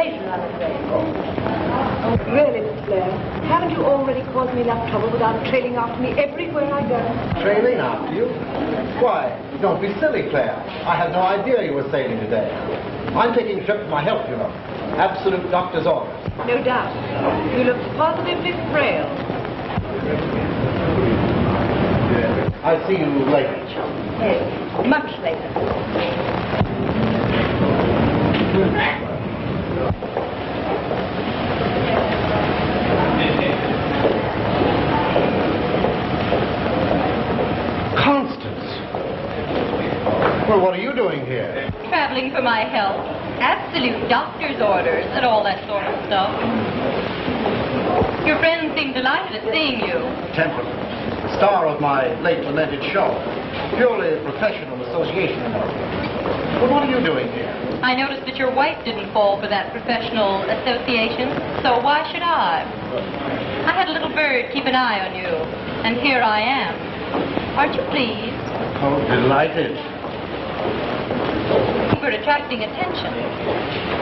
pleasure, I'm afraid. Oh, really, Miss Blair, haven't you already caused me enough trouble without trailing after me everywhere I go? Trailing after you? Why, don't be silly, Claire. I had no idea you were sailing today. I'm taking a trip for my health, you know. Absolute doctor's order. No doubt. You look positively frail. I'll see you later. Yes, much later. Constance! Well, what are you doing here? Traveling for my health. Absolute doctor's orders and all that sort of stuff. Your friends seem delighted at seeing you. Temperament. Star of my late lamented show. Purely a professional association. Well, what are you doing here? I noticed that your wife didn't fall for that professional association, so why should I? I had a little bird keep an eye on you, and here I am. Aren't you pleased? Oh, delighted. We're attracting attention.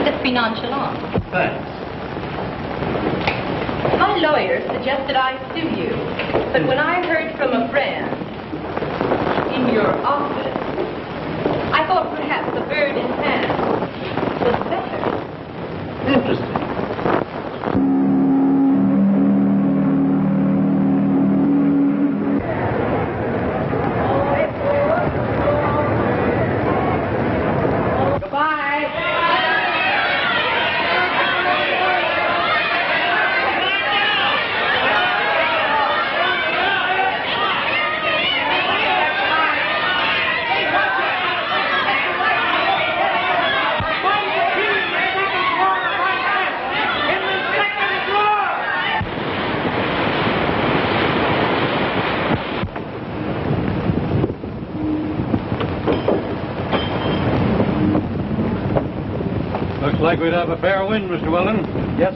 Let's be nonchalant. Thanks. My lawyer suggested I sue you, but when I heard from a friend in your office, I thought perhaps a bird in hand was better. Interesting. Like we'd have a fair wind, Mr. Weldon. Yes.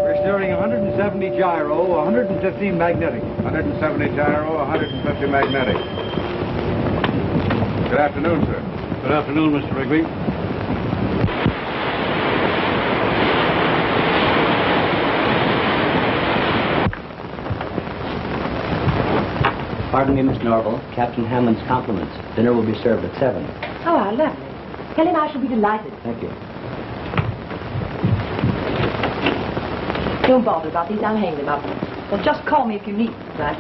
We're steering 170 gyro, 115 magnetic. 170 gyro, 150 magnetic. Good afternoon, sir. Good afternoon, Mr. Rigby. Pardon me, Miss Norvelle. Captain Hammond's compliments. Dinner will be served at 7. Oh, how lovely. Tell him I shall be delighted. Thank you. Don't bother about these. I'll hang them up. Well, just call me if you need that.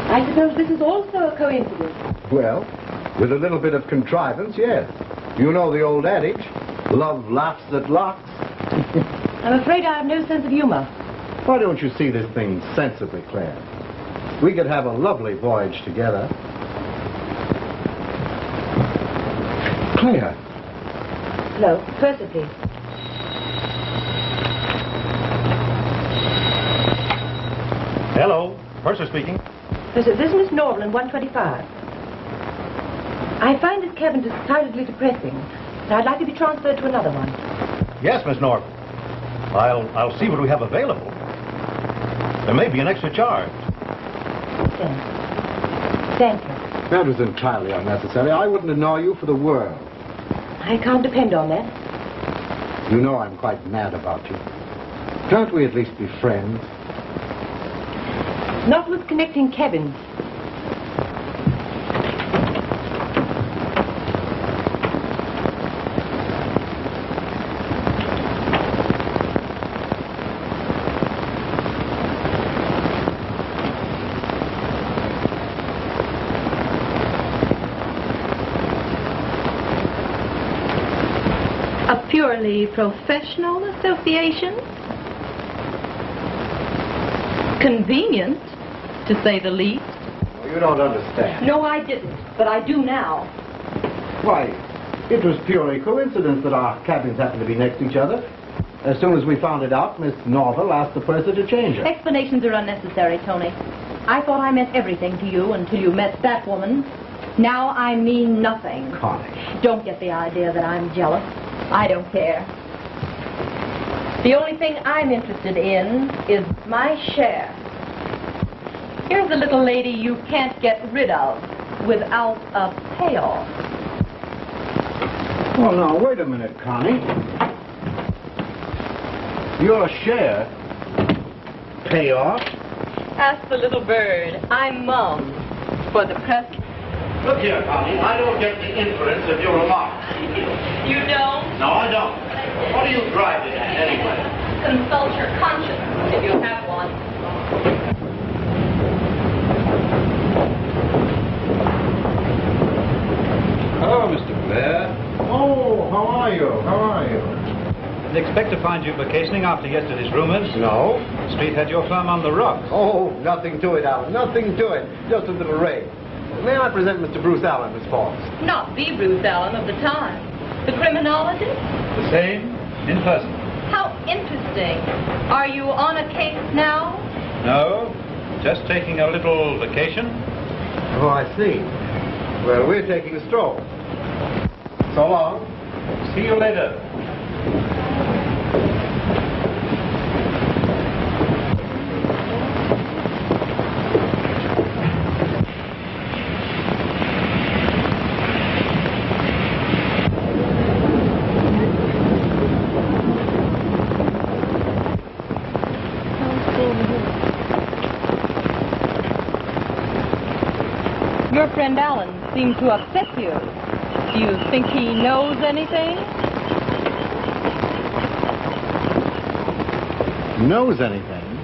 I suppose this is also a coincidence. Well, with a little bit of contrivance, yes. You know the old adage, love laughs at locks. I'm afraid I have no sense of humor. Why don't you see this thing sensibly, Claire? We could have a lovely voyage together. Claire. No, purser, please. Hello. Purser speaking. This is Miss Norvelle in 125. I find this cabin decidedly depressing, and I'd like to be transferred to another one. Yes, Miss Norville. I'll see what we have available. There may be an extra charge. Thank you. That was entirely unnecessary. I wouldn't annoy you for the world. I can't depend on that. You know I'm quite mad about you. Can't we at least be friends? Not with connecting cabins. A purely professional association? Convenient, to say the least. Well, you don't understand. No, I didn't, but I do now. Why, It was purely coincidence that our cabins happened to be next to each other. As soon as we found it out, Miss Norvelle asked the purser to change her. Explanations are unnecessary, Tony. I thought I meant everything to you until you met that woman. Now I mean nothing. Connie. Don't get the idea that I'm jealous. I don't care. The only thing I'm interested in is my share. Here's a little lady you can't get rid of without a payoff. Well, now, wait a minute, Connie. Your share? Payoff? Ask the little bird. I'm mum for the present. Look here, Connie. I don't get the inference of your remarks. You don't? No, I don't. What are you driving at, anyway? Consult your conscience if you have one. Hello, Mr. Blair. Oh, how are you? How are you? Didn't expect to find you vacationing after yesterday's rumors. No. The street had your firm on the rocks. Oh, nothing to it, Alan. Nothing to it. Just a little raid. May I present Mr. Bruce Allen, Miss Fox? Not the Bruce Allen of the time. The criminologist? The same, in person. How interesting. Are you on a case now? No, just taking a little vacation. Oh, I see. Well, we're taking a stroll. So long. See you later. Your friend Allen seemed to upset you. Do you think he knows anything? Knows anything?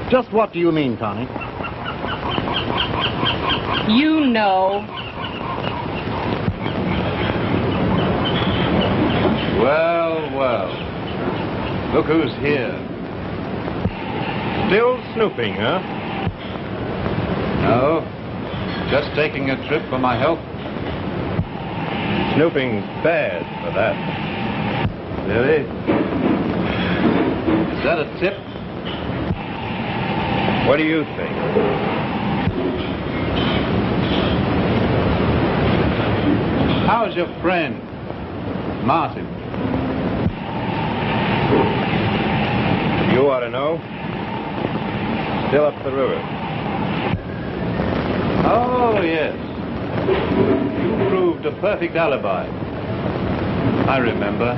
Just what do you mean, Connie? You know. Well, well. Look who's here. Still snooping, huh? No. Just taking a trip for my health. Snooping's bad for that. Really? Is that a tip? What do you think? How's your friend, Martin? You ought to know. Still up the river. Oh, yes. You proved a perfect alibi. I remember.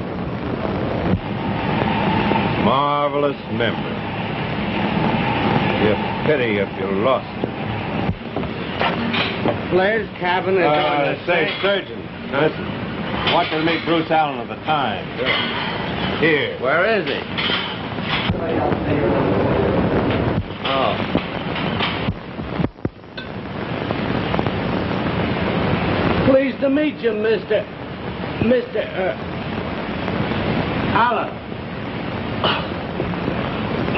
Marvelous memory. Be a pity if you lost it. Blair's cabin is on the Say, Surgeon, listen. Want you to meet Bruce Allen of the Times. Here. Where is he? Oh. Pleased to meet you, Mr. Allen.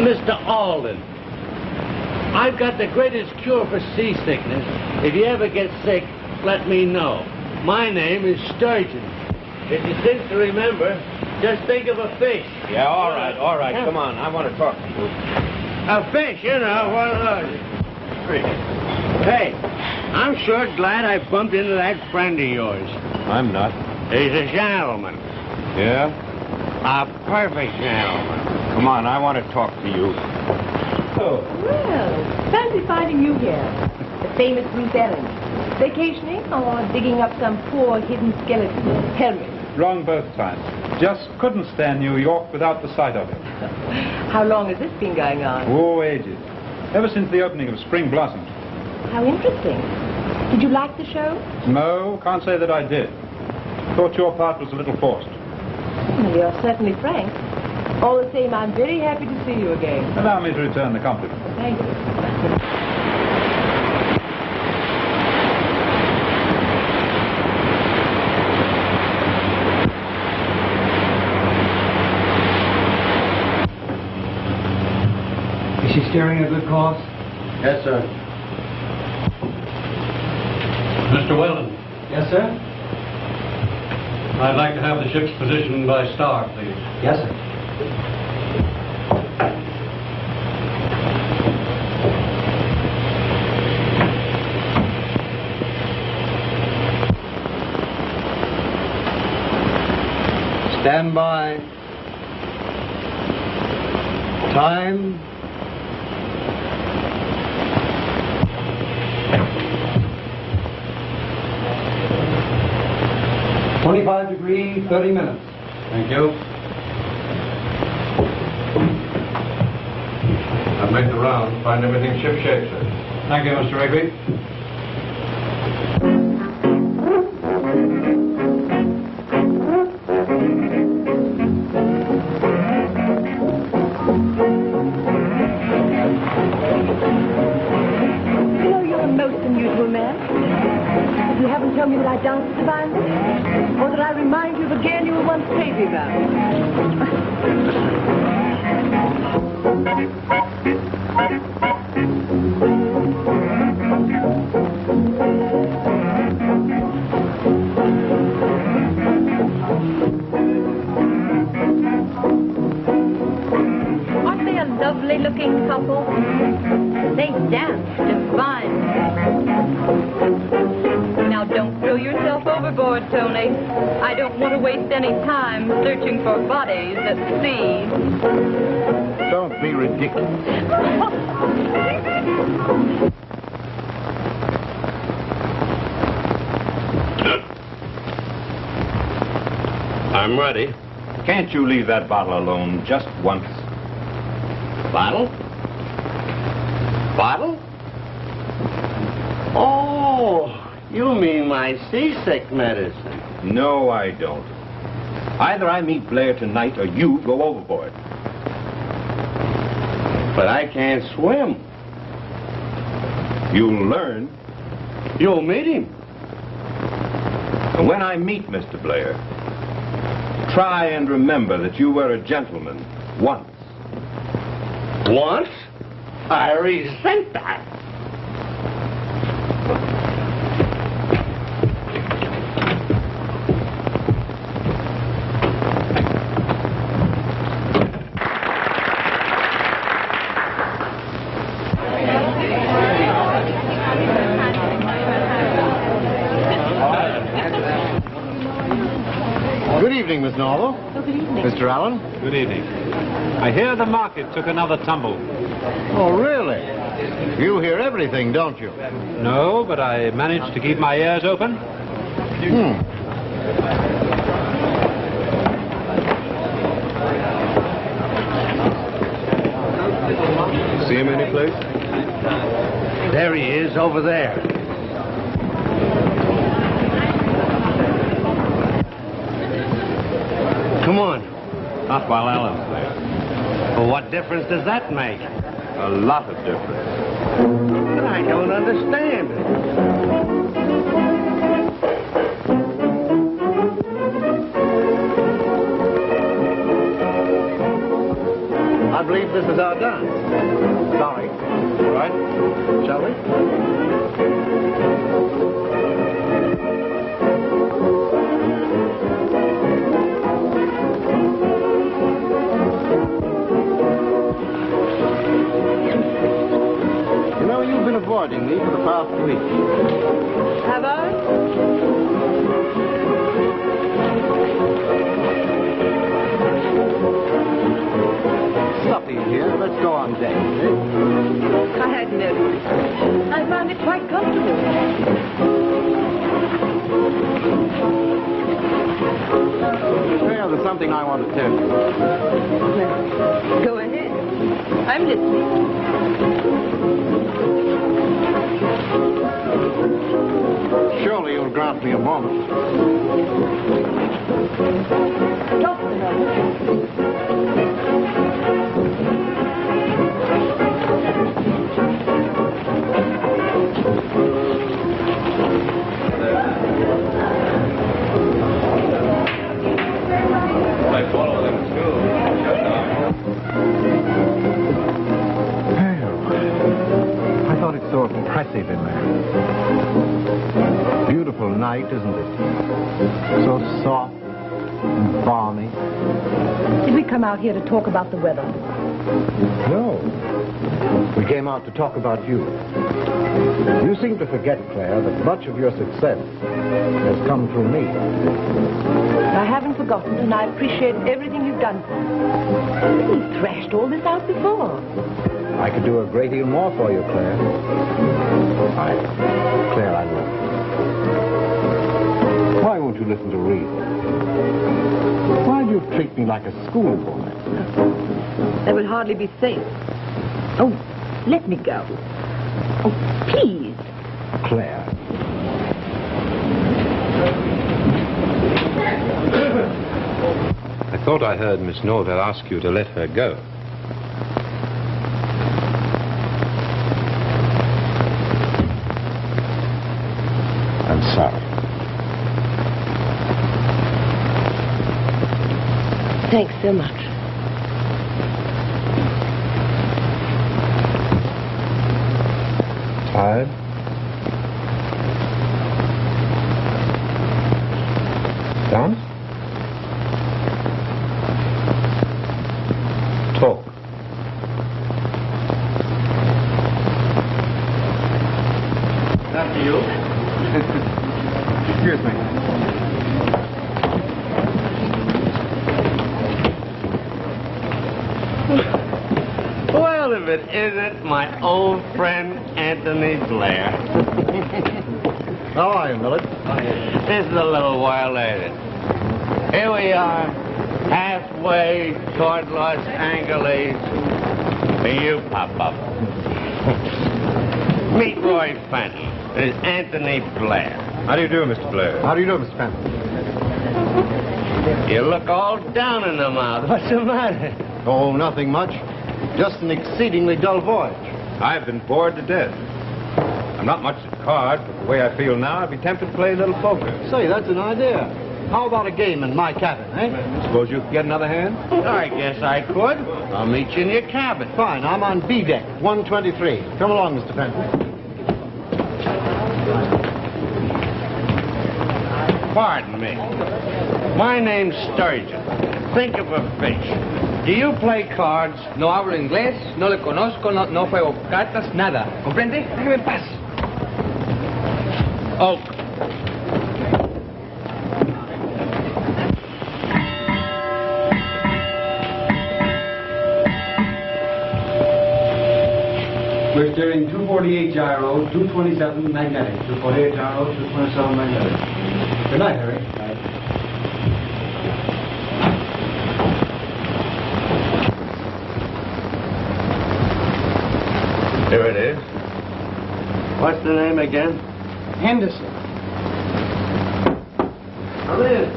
Mr. Alden. I've got the greatest cure for seasickness. If you ever get sick, let me know. My name is Sturgeon. If you seem to remember, just think of a fish. Yeah, all right. Come on, I want to talk to you. A fish, you know. Hey, I'm sure glad I bumped into that friend of yours. I'm not. He's a gentleman. Yeah? A perfect gentleman. Come on, I want to talk to you. Well, fancy finding you here. The famous Bruce Allen. Vacationing or digging up some poor hidden skeleton? Tell me. Wrong both times. Just couldn't stand New York without the sight of it. How long has this been going on? Oh, ages. Ever since the opening of Spring Blossoms. How interesting. Did you like the show? No, can't say that I did. Thought your part was a little forced. Well, you're certainly frank. All the same, I'm very happy to see you again. Allow me to return the compliment. Thank you. Is she steering a good course? Yes, sir. Mr. Weldon. Yes, sir? I'd like to have the ship's position by star, please. Yes, sir. Stand by. Time. (25°, 30 minutes). Thank you. I've made the round. Find everything shipshape, sir. Thank you, Mr. Rigby. You know, you're a most unusual man. You haven't told me that I danced divinely, or that I remind you of a girl you were once crazy about. Aren't they a lovely-looking couple? They dance divine. Now, don't throw yourself overboard, Tony. I don't want to waste any time searching for bodies at sea. Don't be ridiculous. I'm ready. Can't you leave that bottle alone just once? Bottle? Bottle? Oh, you mean my seasick medicine. No, I don't. Either I meet Blair tonight or you go overboard. But I can't swim. You'll learn. You'll meet him. And when I meet Mr. Blair, try and remember that you were a gentleman once. Once? I resent that. Good evening, Miss Norvelle. Oh, good evening. Mr. Allen. Good evening. I hear the market took another tumble. Oh, really? You hear everything, don't you? No, but I managed to keep my ears open. See him any place? There he is, over there. Come on. Not while Alan's there. Well, what difference does that make? A lot of difference. But I don't understand. I believe this is our dance. Sorry. All right. Shall we? You know, you've been avoiding me for the past week. Have I? Suppy here. Let's go on deck. I had noticed. I found it quite comfortable. Well, there's something I want to tell you. Go ahead. I'm listening. Surely you'll grant me a moment. Just a moment. I follow them too. I thought it so impressive in there. Beautiful night, isn't it? So soft come out here to talk about the weather. No. We came out to talk about you. You seem to forget, Claire, that much of your success has come through me. I haven't forgotten, and I appreciate everything you've done for me. You've thrashed all this out before. I could do a great deal more for you, Claire. Claire, I love you. Why won't you listen to reason? Why do you treat me like a schoolboy? That will hardly be safe. Oh, let me go. Oh, please. Claire. I thought I heard Miss Norvelle ask you to let her go. I'm sorry. Thanks so much. Tired? Done? Talk. After you. Excuse me. Well, if it isn't my old friend Anthony Blair. How are you, Millard? This is a little while later. Here we are, halfway toward Los Angeles. And you pop up. Meet Roy Fenton. This is Anthony Blair. How do you do, Mr. Blair? How do you do, Mr. Fenton? You look all down in the mouth. What's the matter? Oh, nothing much. Just an exceedingly dull voyage. I've been bored to death. I'm not much at cards, but the way I feel now, I'd be tempted to play a little poker. Say, that's an idea. How about a game in my cabin, eh? Suppose you could get another hand? I guess I could. I'll meet you in your cabin. Fine, I'm on B deck, 123. Come along, Mr. Fenton. Pardon me. My name's Sturgeon. Think of a fish. Do you play cards? No hablo inglés, no le conozco, no juego cartas, nada. ¿Comprende? Déjeme en paz. Oh. We're steering 248 gyro, 227 magnetic. 248 gyro, 227 magnetic. Good night, Harry. Here it is. What's the name again? Henderson. Come in.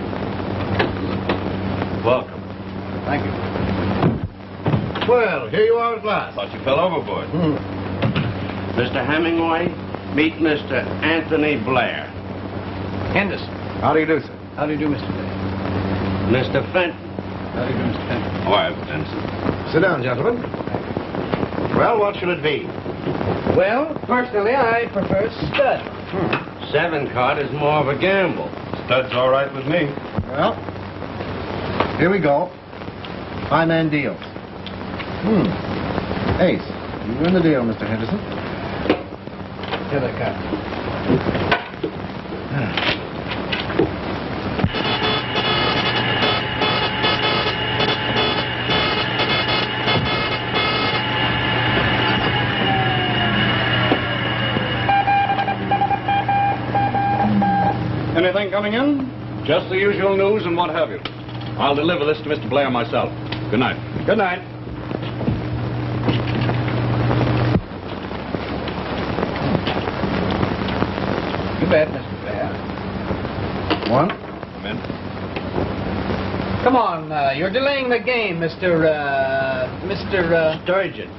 Welcome. Thank you. Well, here you are at last. Thought you fell overboard. Mr. Hemingway, meet Mr. Anthony Blair. Henderson. How do you do, sir? How do you do, Mr. Blair? Mr. Fenton. How do you do, Mr. Fenton? Oh, I've Benson. Sit down, gentlemen. Well, what shall it be? Well, personally, I prefer stud. 7 card is more of a gamble. Stud's all right with me. Well, here we go. 5-man deal. Ace. You win the deal, Mr. Henderson. Here they come. Anything coming in? Just the usual news and what have you. I'll deliver this to Mr. Blair myself. Good night. Good night. You bet, Mr. Blair. One. Come in. Come on, you're delaying the game, Mr. Sturgeon.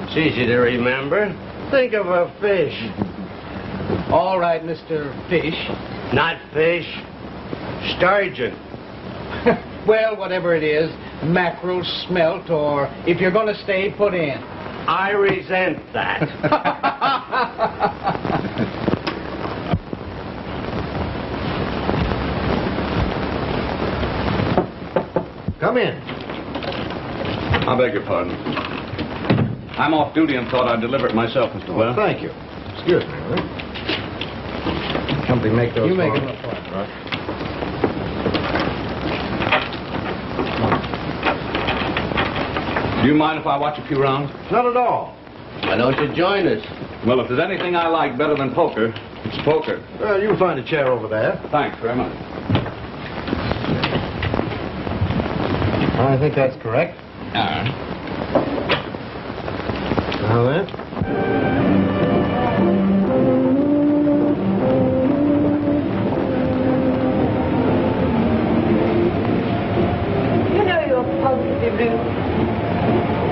It's easy to remember. Think of a fish. All right, Mr. Fish. Not fish. Sturgeon. Well, whatever it is, mackerel, smelt, or if you're going to stay, put in. I resent that. Come in. I beg your pardon. I'm off duty and thought I'd deliver it myself, Mr. Blair. Thank you. Excuse me, will you? Somebody make those. You make for them me. up for us. Right. Do you mind if I watch a few rounds? Not at all. Why don't you join us? Well, if there's anything I like better than poker, it's poker. Well, you'll find a chair over there. Thanks very much. I think that's correct. All right. Now then. You know you're positively rude.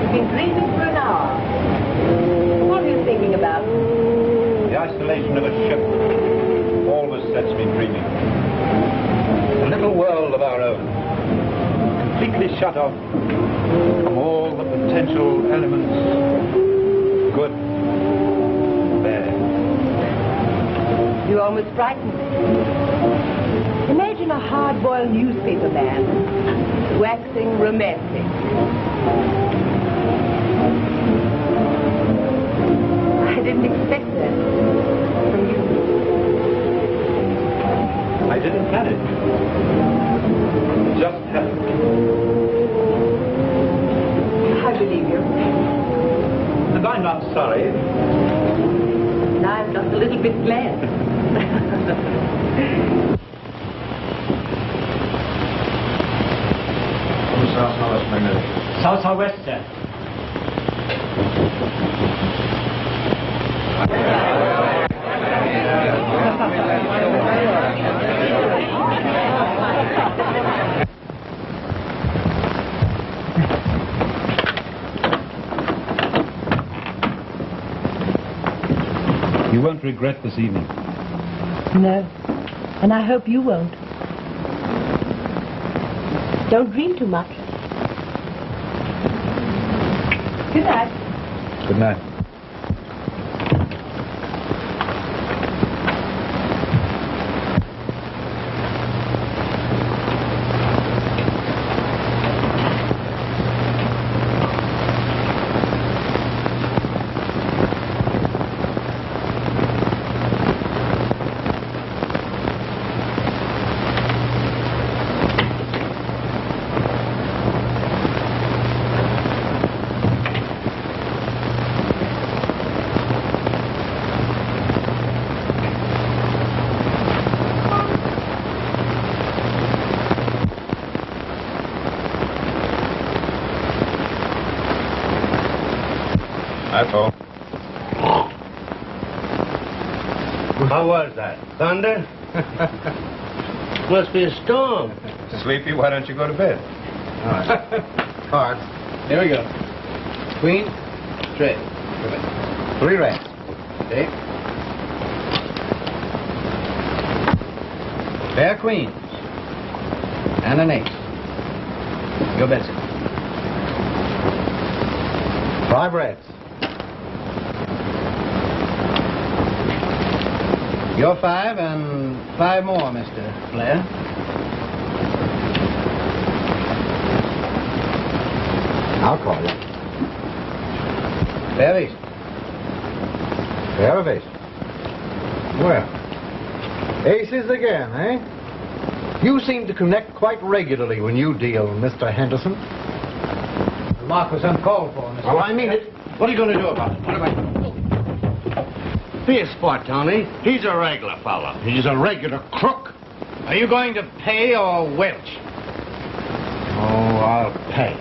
You've been dreaming for an hour. What are you thinking about? The isolation of a ship always sets me dreaming. A little world of our own, completely shut off from all the potential elements, good, bad. You almost frightened me. Imagine a hard-boiled newspaper man waxing romantic. I didn't expect that from you. I didn't plan it. It just happened. I believe you. And I'm not sorry. And I'm just a little bit glad. South-southwest, sir. You won't regret this evening. No. And I hope you won't. Don't dream too much. Good night. Good night. That's all. How was that? Thunder? Must be a storm. Sleepy, why don't you go to bed? All right. Cards. Here we go. Queen, straight. 3 reds. See? Pair queens. And an ace. Go Betsy. 5 reds. Your 5 and 5 more, Mr. Blair. I'll call you. Pair of aces. Pair of aces. Well, aces again, eh? You seem to connect quite regularly when you deal, Mr. Henderson. The mark was uncalled for, Mr. Well, I mean it. What are you going to do about it? What am I... Be a sport, Tony. He's a regular fella. He's a regular crook. Are you going to pay or welch? Oh, I'll pay.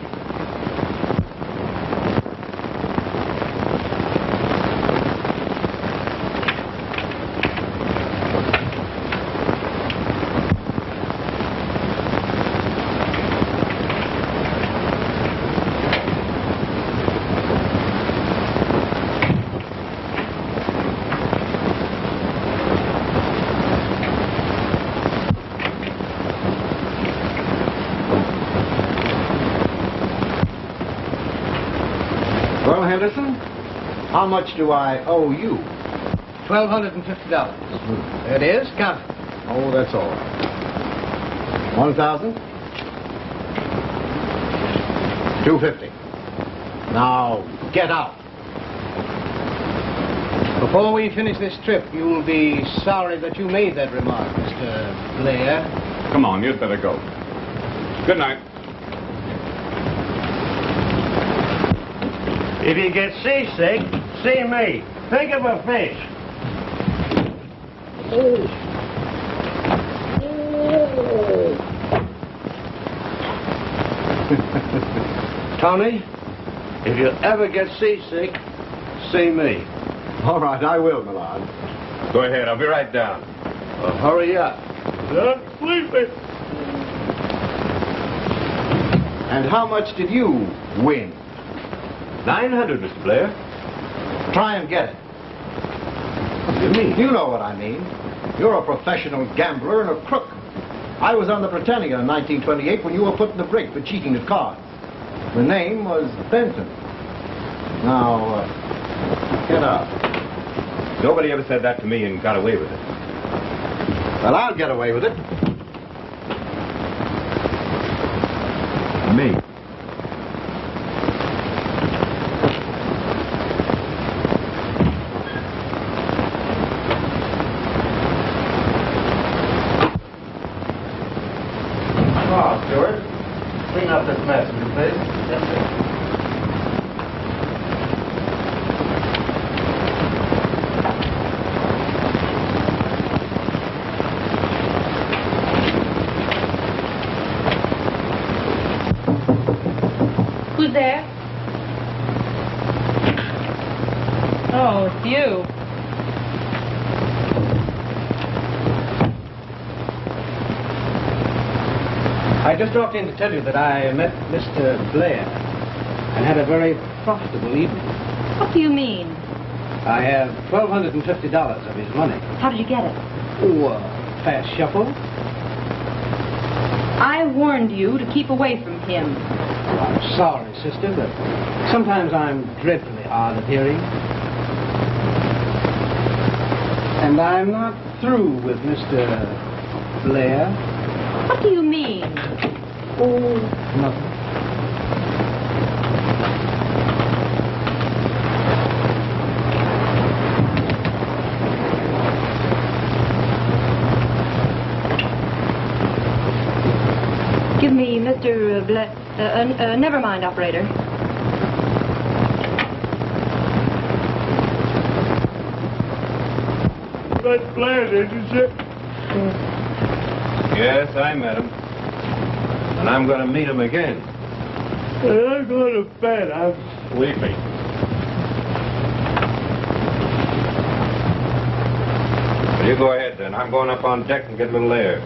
Well, Henderson, how much do I owe you? $1,250. There it is. Count it. Oh, that's all right. 1,000? $250. Now, get out. Before we finish this trip, you'll be sorry that you made that remark, Mr. Blair. Come on, you'd better go. Good night. If you get seasick, see me. Think of a fish. Tony, if you ever get seasick, see me. All right, I will, Millard. Go ahead, I'll be right down. Well, hurry up. I'm sleepy. And how much did you win? 900, Mr. Blair. Try and get it. What do you mean? You know what I mean. You're a professional gambler and a crook. I was on the Britannia in 1928 when you were put in the brig for cheating at cards. The name was Benton. Now, get out. Nobody ever said that to me and got away with it. Well, I'll get away with it. Me? Oh, Stuart. Clean up this mess, will you please? Yes, sir. Who's there? Oh, it's you. I just dropped in to tell you that I met Mr. Blair and had a very profitable evening. What do you mean? I have $1,250 of his money. How did you get it? Oh, fast shuffle. I warned you to keep away from him. Oh, I'm sorry, sister, but sometimes I'm dreadfully hard of hearing. And I'm not through with Mr. Blair. What do you mean? Oh, nothing. Give me Mr. Blair. Never mind, operator. That's Blair, did you say? Yes, I met him. And I'm going to meet him again. I'm going to bed. I'm sleepy. Well, you go ahead then. I'm going up on deck and get a little air.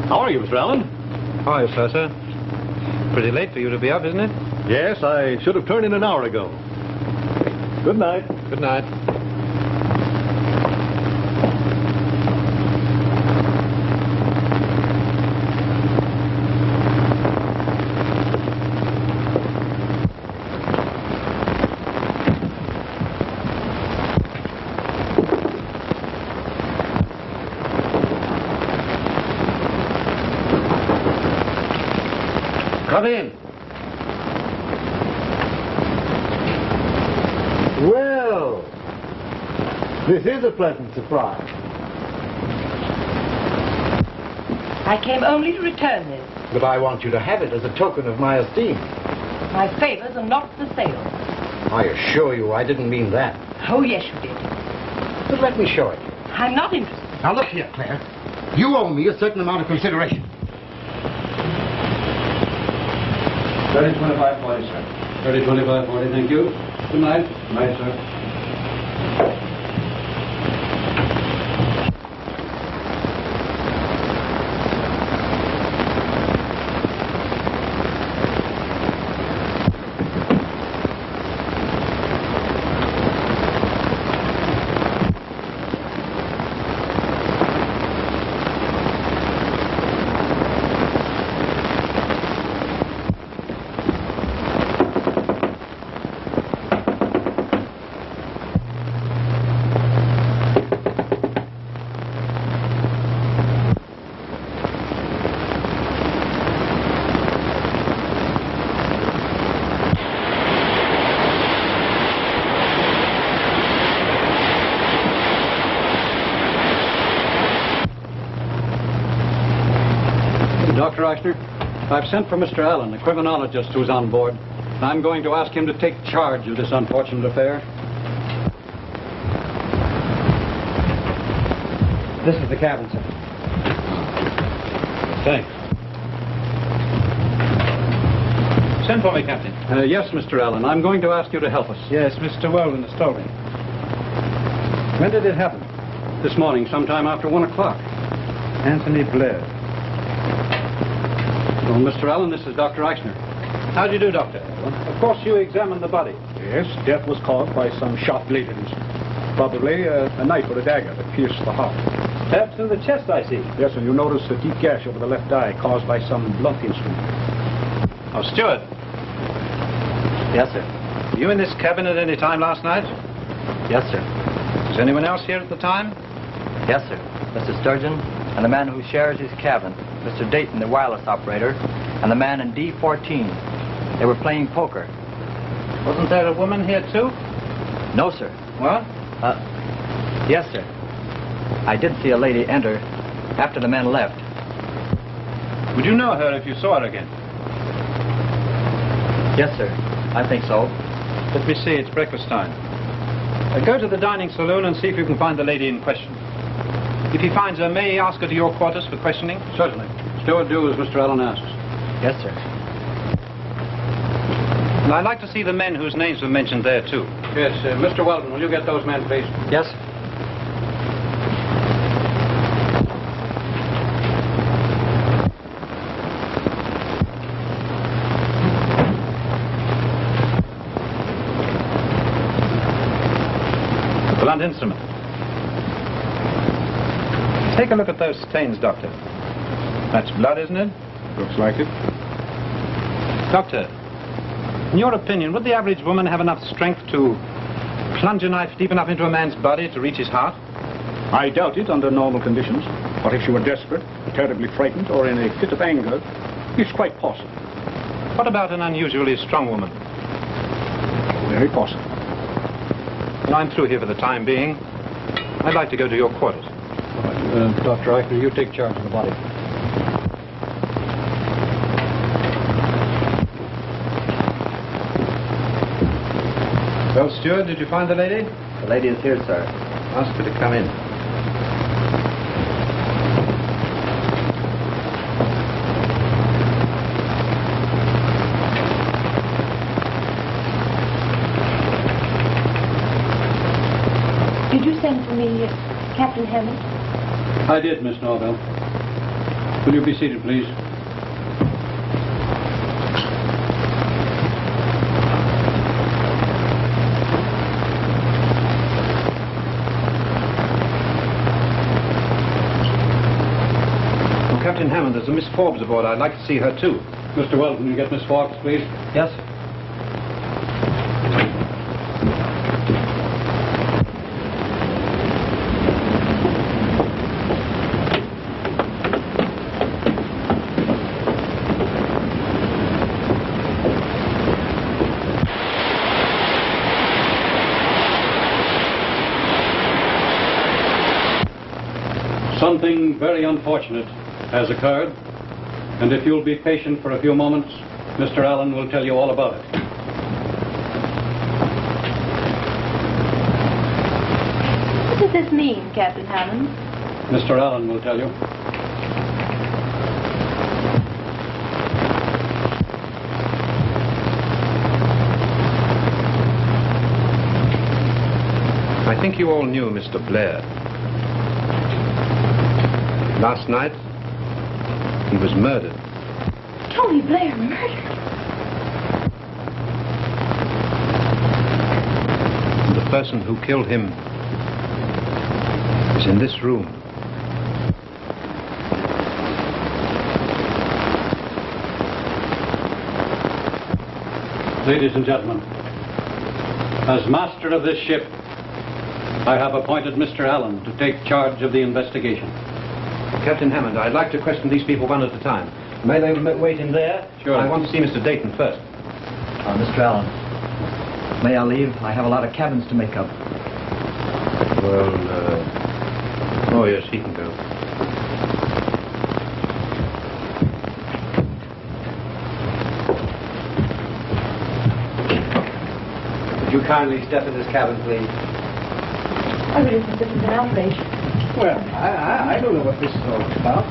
How are you, Mr. Allen? Hi, sir. Pretty late for you to be up, isn't it? Yes, I should have turned in an hour ago. Good night. Good night. Come in. Well, this is a pleasant surprise. I came only to return this. But I want you to have it as a token of my esteem. My favors are not for sale. I assure you I didn't mean that. Oh, yes, you did. But let me show it. I'm not interested. Now look here, Claire. You owe me a certain amount of consideration. 30-25-40, sir. 30-25-40, thank you. Good night. Good night, sir. Dr. Eichner, I've sent for Mr. Allen, the criminologist who's on board. I'm going to ask him to take charge of this unfortunate affair. This is the cabin, sir. Thanks. Send for me, Captain. Yes, Mr. Allen, I'm going to ask you to help us. Yes, Mr. Weldon has told me. When did it happen? This morning, sometime after 1 o'clock. Anthony Blair. Well, Mr. Allen, this is Dr. Eichner. How do you do, Doctor? Of course, you examined the body. Yes, death was caused by some sharp bleedings. Probably a knife or a dagger that pierced the heart. Perhaps in the chest, I see. Yes, and you notice a deep gash over the left eye caused by some blunt instrument. Oh, steward. Yes, sir. Were you in this cabin at any time last night? Yes, sir. Was anyone else here at the time? Yes, sir. Mr. Sturgeon and the man who shares his cabin, Mr. Dayton, the wireless operator, and the man in D14. They were playing poker. Wasn't there a woman here, too? No, sir. What? Yes, sir. I did see a lady enter after the men left. Would you know her if you saw her again? Yes, sir. I think so. Let me see, it's breakfast time. Go to the dining saloon and see if you can find the lady in question. If he finds her, may he ask her to your quarters for questioning? Certainly. Steward, do as Mr. Allen asks. Yes, sir. And I'd like to see the men whose names were mentioned there, too. Yes, Mr. Weldon, will you get those men, please? Yes. Blunt instrument. Take a look at those stains, Doctor. That's blood, isn't it? Looks like it. Doctor, in your opinion, would the average woman have enough strength to plunge a knife deep enough into a man's body to reach his heart? I doubt it under normal conditions. But if she were desperate, terribly frightened, or in a fit of anger, it's quite possible. What about an unusually strong woman? Very possible. Well, I'm through here for the time being. I'd like to go to your quarters. Dr. Eichner, you take charge of the body. Well, steward, did you find the lady? The lady is here, sir. Ask her to come in. Did you send for me, Captain Hammond? I did, Miss Norvelle. Will you be seated, please? Oh, Captain Hammond, there's a Miss Forbes aboard. I'd like to see her, too. Mr. Weldon, will you get Miss Forbes, please? Yes. Something very unfortunate has occurred, and if you'll be patient for a few moments, Mr. Allen will tell you all about it. What does this mean, Captain Hammond? Mr. Allen will tell you. I think you all knew Mr. Blair. Last night, he was murdered. Tony Blair murdered? And the person who killed him is in this room. Ladies and gentlemen, as master of this ship, I have appointed Mr. Allen to take charge of the investigation. Captain Hammond, I'd like to question these people one at a time. May they wait in there? Sure. I want to see Mr. Dayton first. Mr. Allen, may I leave? I have a lot of cabins to make up. Well, oh yes, he can go. Would you kindly step in this cabin, please? I really think this is an outrage. Well, I don't know what this is all about.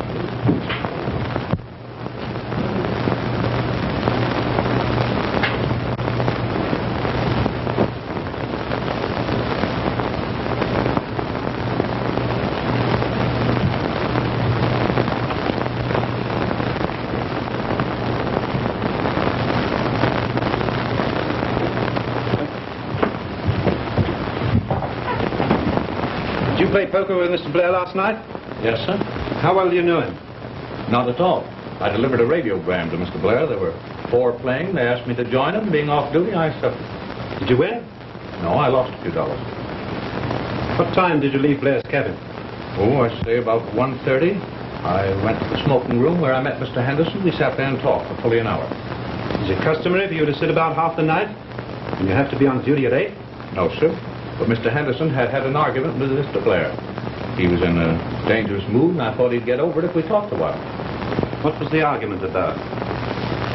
Did you play poker with Mr. Blair last night? Yes, sir. How well do you know him? Not at all. I delivered a radiogram to Mr. Blair. There were 4 playing. They asked me to join them. Being off duty, I accepted. Did you win? No, I lost a few dollars. What time did you leave Blair's cabin? Oh, I say about 1:30. I went to the smoking room where I met Mr. Henderson. We sat there and talked for fully an hour. Is it customary for you to sit about half the night? And you have to be on duty at 8? No, sir. But Mr. Henderson had an argument with Mr. Blair. He was in a dangerous mood, and I thought he'd get over it if we talked a while. What was the argument about?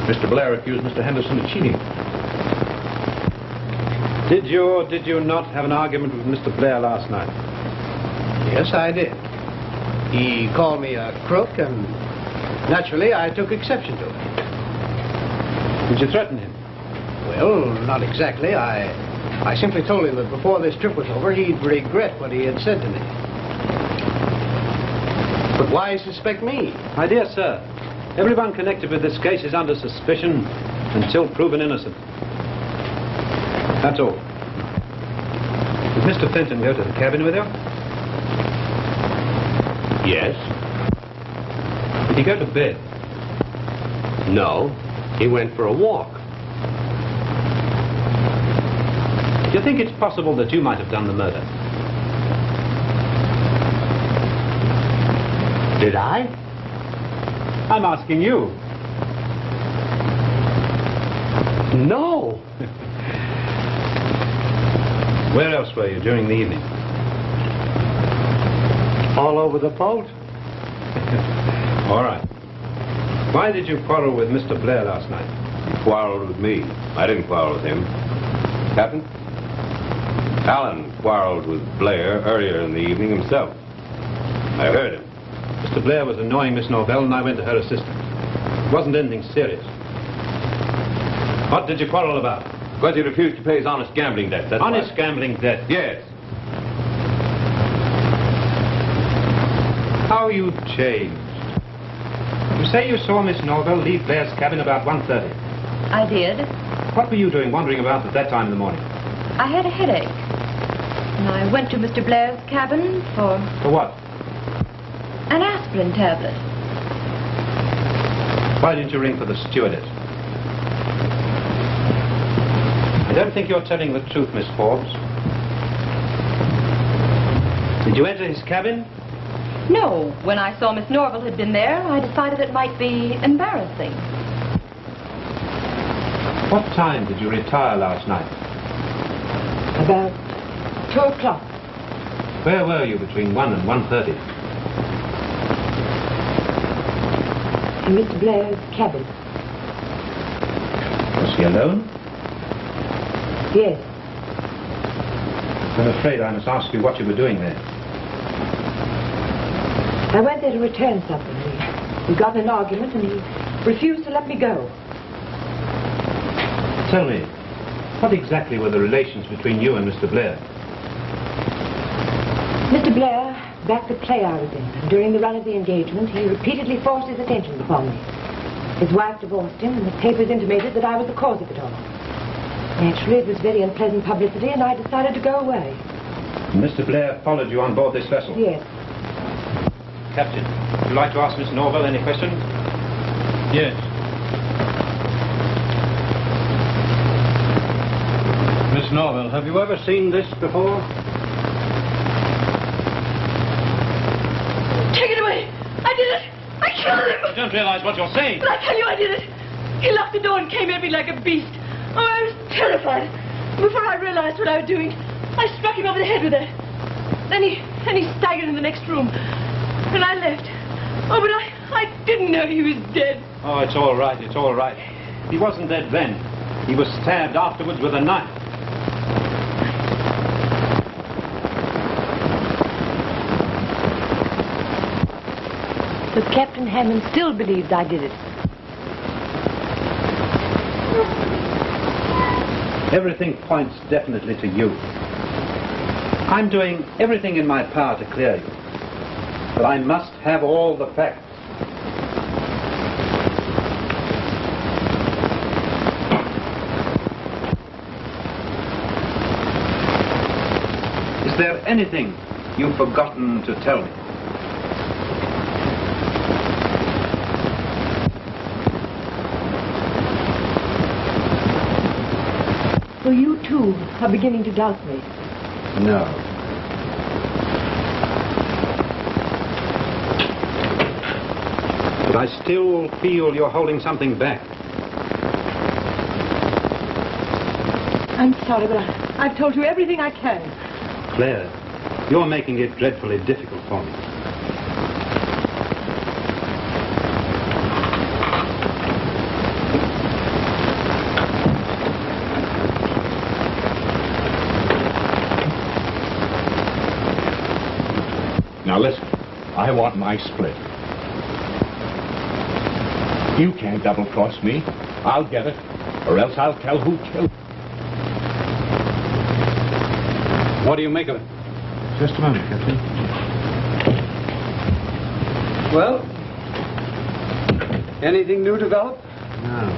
Mr. Blair accused Mr. Henderson of cheating. Did you or did you not have an argument with Mr. Blair last night? Yes, I did. He called me a crook, and naturally I took exception to it. Did you threaten him? Well, not exactly. I simply told him that before this trip was over, he'd regret what he had said to me. But why suspect me? My dear sir, everyone connected with this case is under suspicion until proven innocent. That's all. Did Mr. Fenton go to the cabin with you? Yes. Did he go to bed? No. He went for a walk. Do you think it's possible that you might have done the murder? Did I? I'm asking you. No. Where else were you during the evening? All over the boat. All right. Why did you quarrel with Mr. Blair last night? He quarreled with me. I didn't quarrel with him. Captain? Allen quarreled with Blair earlier in the evening himself. I heard him. Mr. Blair was annoying Miss Norvelle, and I went to her assistance. It wasn't anything serious. What did you quarrel about? Because he refused to pay his honest gambling debt. That's Honest why. gambling debt? Yes. How you changed. You say you saw Miss Norvelle leave Blair's cabin about 1:30. I did. What were you doing wandering about at that time in the morning? I had a headache. And I went to Mr. Blair's cabin for For what? an aspirin tablet. Why didn't you ring for the stewardess? I don't think you're telling the truth, Miss Forbes. Did you enter his cabin? No. When I saw Miss Norvelle had been there, I decided it might be embarrassing. What time did you retire last night? About 2 o'clock. Where were you between 1 and 1:30? in Mr. Blair's cabin. Was she alone? Yes. I'm afraid I must ask you what you were doing there. I went there to return something. We got in an argument and he refused to let me go. Tell me, what exactly were the relations between you and Mr. Blair? Mr. Blair backed the play I was in, and during the run of the engagement, he repeatedly forced his attention upon me. His wife divorced him, and the papers intimated that I was the cause of it all. Naturally, it was very unpleasant publicity, and I decided to go away. And Mr. Blair followed you on board this vessel? Yes. Captain, would you like to ask Miss Norvelle any questions? Yes. Miss Norvelle, have you ever seen this before? Take it away! I did it! I killed him! You don't realize what you're saying. But I tell you I did it! He locked the door and came at me like a beast. Oh, I was terrified. Before I realized what I was doing, I struck him over the head with it. Then he staggered in the next room. And I left. Oh, but I didn't know he was dead. Oh, it's all right, it's all right. He wasn't dead then. He was stabbed afterwards with a knife. But Captain Hammond still believed I did it. Everything points definitely to you. I'm doing everything in my power to clear you. But I must have all the facts. Is there anything you've forgotten to tell me? So you, too, are beginning to doubt me. No. But I still feel you're holding something back. I'm sorry, but I've told you everything I can. Claire, you're making it dreadfully difficult for me. Now listen, I want my split. You can't double-cross me. I'll get it, or else I'll tell who killed. What do you make of it? Just a moment, Captain. Well, anything new developed? No.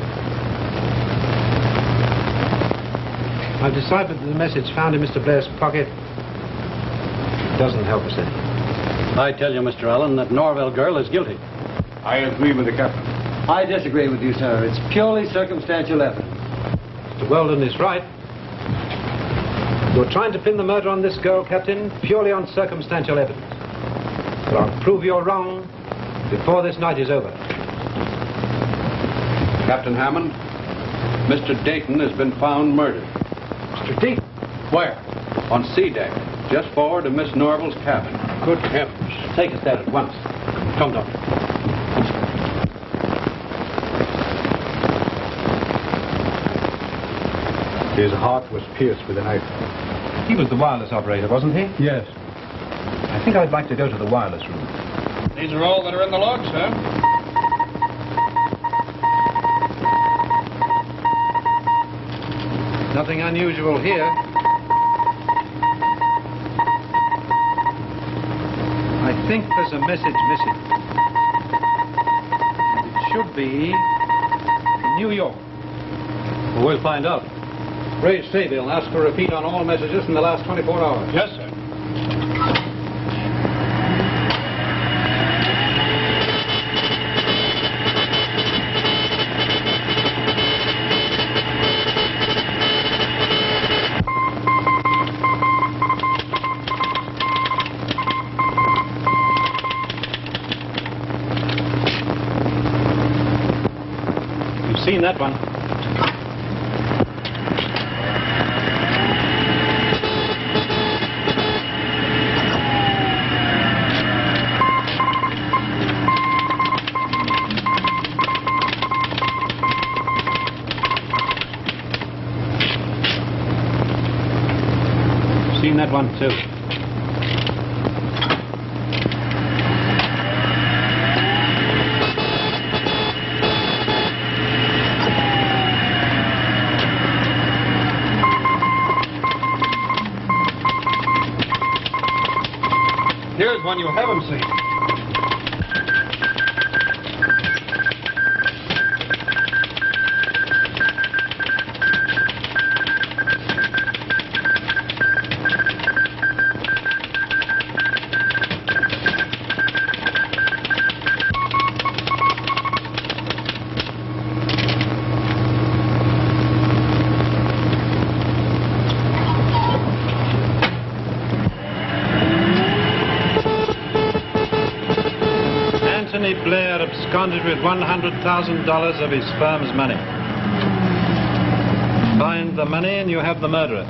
I've decided that the message found in Mr. Blair's pocket doesn't help us any. I tell you, Mr. Allen, that Norvelle girl is guilty. I agree with the captain. I disagree with you, sir. It's purely circumstantial evidence. Mr. Weldon is right. You're trying to pin the murder on this girl, Captain, purely on circumstantial evidence. But I'll prove you're wrong before this night is over. Captain Hammond, Mr. Dayton has been found murdered. Mr. Dayton? Where? On C deck, just forward of Miss Norville's cabin. Good heavens. Take us there at once. Come, Doctor. His heart was pierced with a knife. He was the wireless operator, wasn't he? Yes. I think I'd like to go to the wireless room. These are all that are in the log, sir. Nothing unusual here. I think there's a message missing. It should be from New York. Well, we'll find out. Raise Sayville and ask for a repeat on all messages in the last 24 hours. Yes, sir. You've seen that one. that one, too. Here's one you haven't seen. Blair absconded with $100,000 of his firm's money. Find the money and you have the murderer.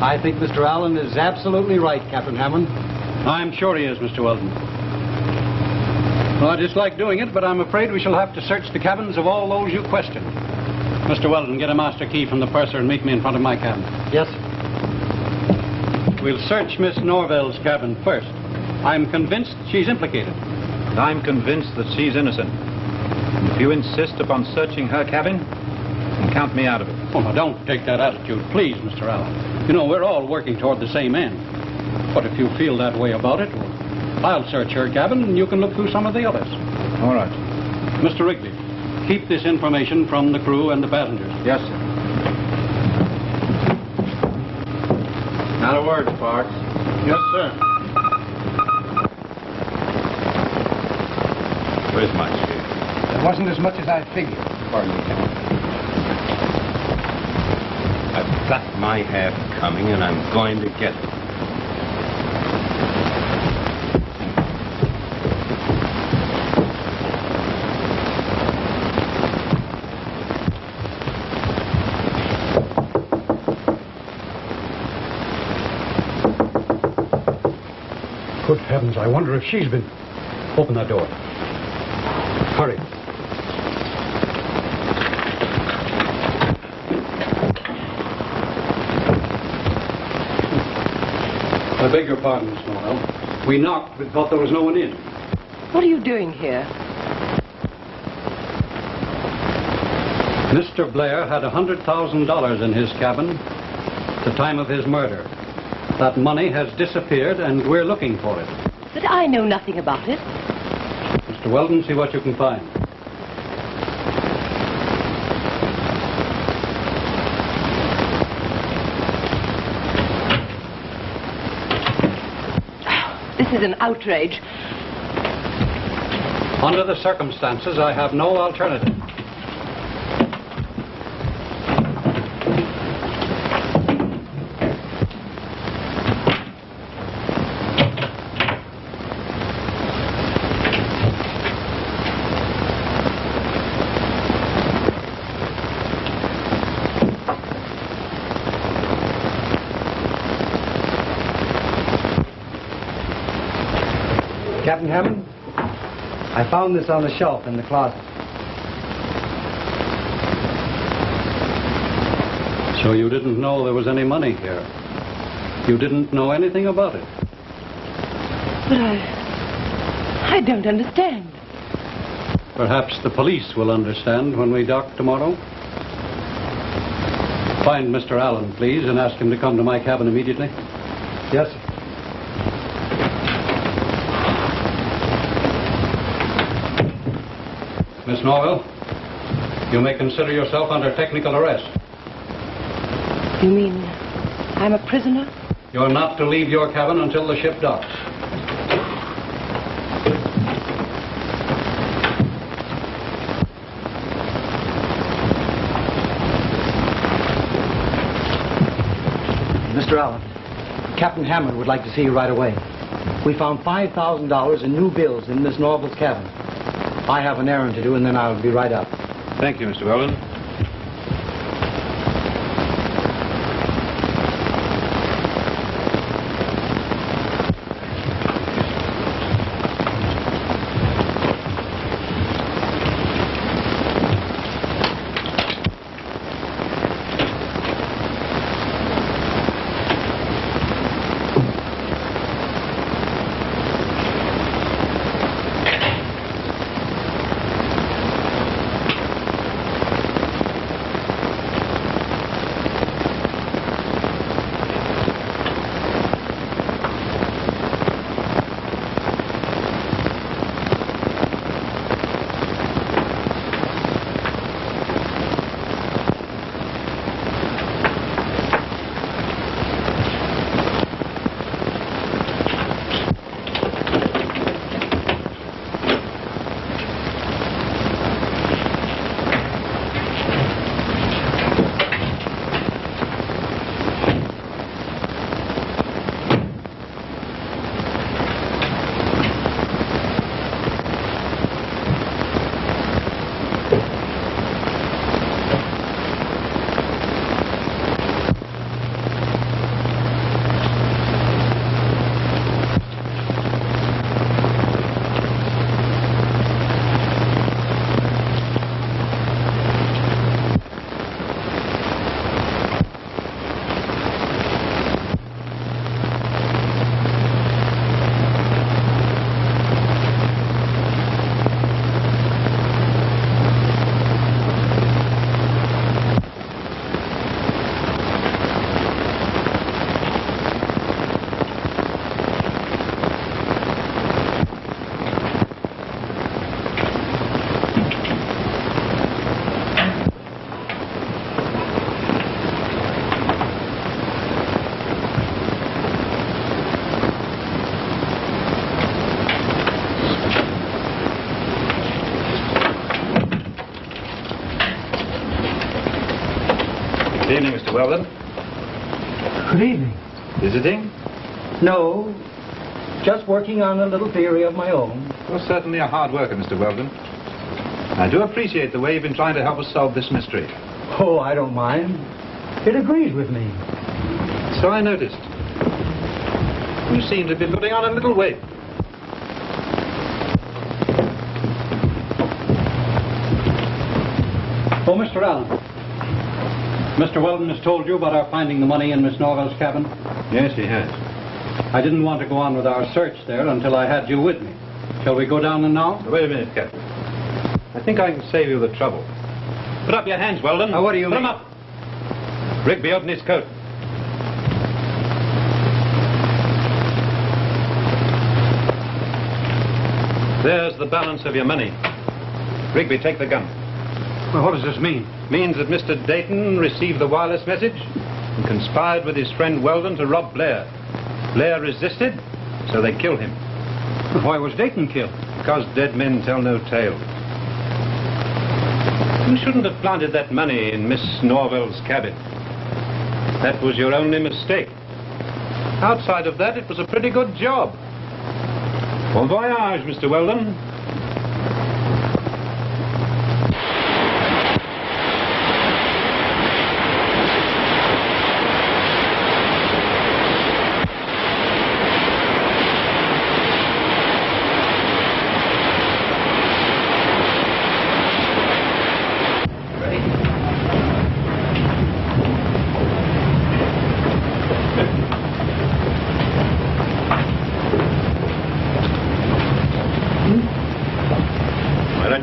I think Mr. Allen is absolutely right, Captain Hammond. I'm sure he is, Mr. Weldon. Well, I dislike doing it, but I'm afraid we shall have to search the cabins of all those you questioned. Mr. Weldon, get a master key from the purser and meet me in front of my cabin. Yes, sir. We'll search Miss Norville's cabin first. I'm convinced she's implicated. I'm convinced that she's innocent. If you insist upon searching her cabin, then count me out of it. Oh, now, don't take that attitude, please, Mr. Allen. You know, we're all working toward the same end. But if you feel that way about it, well, I'll search her cabin and you can look through some of the others. All right. Mr. Wrigley, keep this information from the crew and the passengers. Yes, sir. Not a word, Sparks. Yes, sir. Where's my share? It wasn't as much as I figured. Pardon me, Captain. I've got my half coming, and I'm going to get it. Good heavens, I wonder if she's been... Open that door. Hurry. I beg your pardon, Miss Norvelle. We knocked, but thought there was no one in. What are you doing here? Mr. Blair had $100,000 in his cabin at the time of his murder. That money has disappeared, and we're looking for it. But I know nothing about it. Mr. Weldon, see what you can find. This is an outrage. Under the circumstances, I have no alternative. Captain Hammond, I found this on the shelf in the closet. So you didn't know there was any money here? You didn't know anything about it? But I don't understand. Perhaps the police will understand when we dock tomorrow. Find Mr. Allen, please, and ask him to come to my cabin immediately. Yes, sir. Miss Norville, you may consider yourself under technical arrest. You mean I'm a prisoner? You're not to leave your cabin until the ship docks. Mr. Allen, Captain Hammond would like to see you right away. We found $5,000 in new bills in Miss Norville's cabin. I have an errand to do, and then I'll be right up. Thank you, Mr. Weldon. Good evening, Mr. Weldon. Good evening. Visiting? No, just working on a little theory of my own. You're certainly a hard worker, Mr. Weldon. I do appreciate the way you've been trying to help us solve this mystery. Oh, I don't mind. It agrees with me. So I noticed. You seem to be putting on a little weight. Oh, Mr. Allen. Mr. Weldon has told you about our finding the money in Miss Norville's cabin? Yes, he has. I didn't want to go on with our search there until I had you with me. Shall we go down and now? Wait a minute, Captain. I think I can save you the trouble. Put up your hands, Weldon. What do you mean? Put them up. Rigby, open his coat. There's the balance of your money. Rigby, take the gun. Well, what does this mean? Means that Mr. Dayton received the wireless message and conspired with his friend Weldon to rob Blair. Blair resisted, so they killed him. Why was Dayton killed? Because dead men tell no tale. You shouldn't have planted that money in Miss Norville's cabin. That was your only mistake. Outside of that, it was a pretty good job. Bon voyage, Mr. Weldon.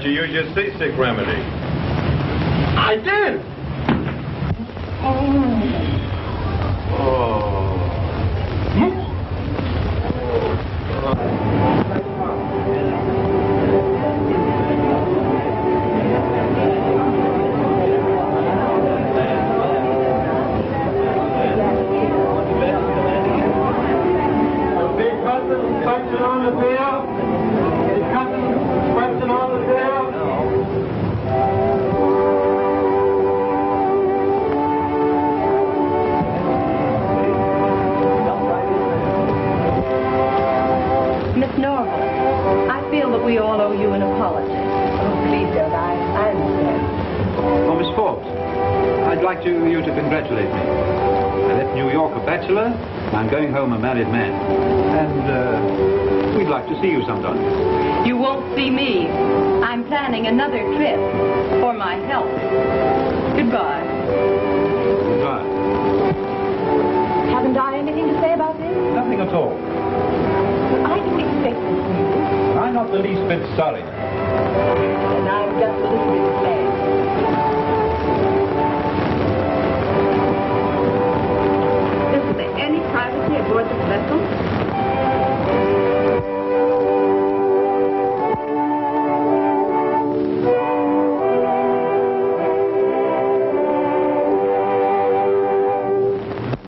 You use your seasick remedy. I did. Miss Norville, I feel that we all owe you an apology. Oh, please don't. I understand. Oh, Miss Forbes, I'd like you to congratulate me. I left New York a bachelor. I'm going home a married man. And we'd like to see you sometime. You won't see me. I'm planning another trip for my health. Goodbye. Goodbye. Haven't I anything to say about this? Nothing at all. I didn't expect this news. I'm not the least bit sorry. And I'm just a little bit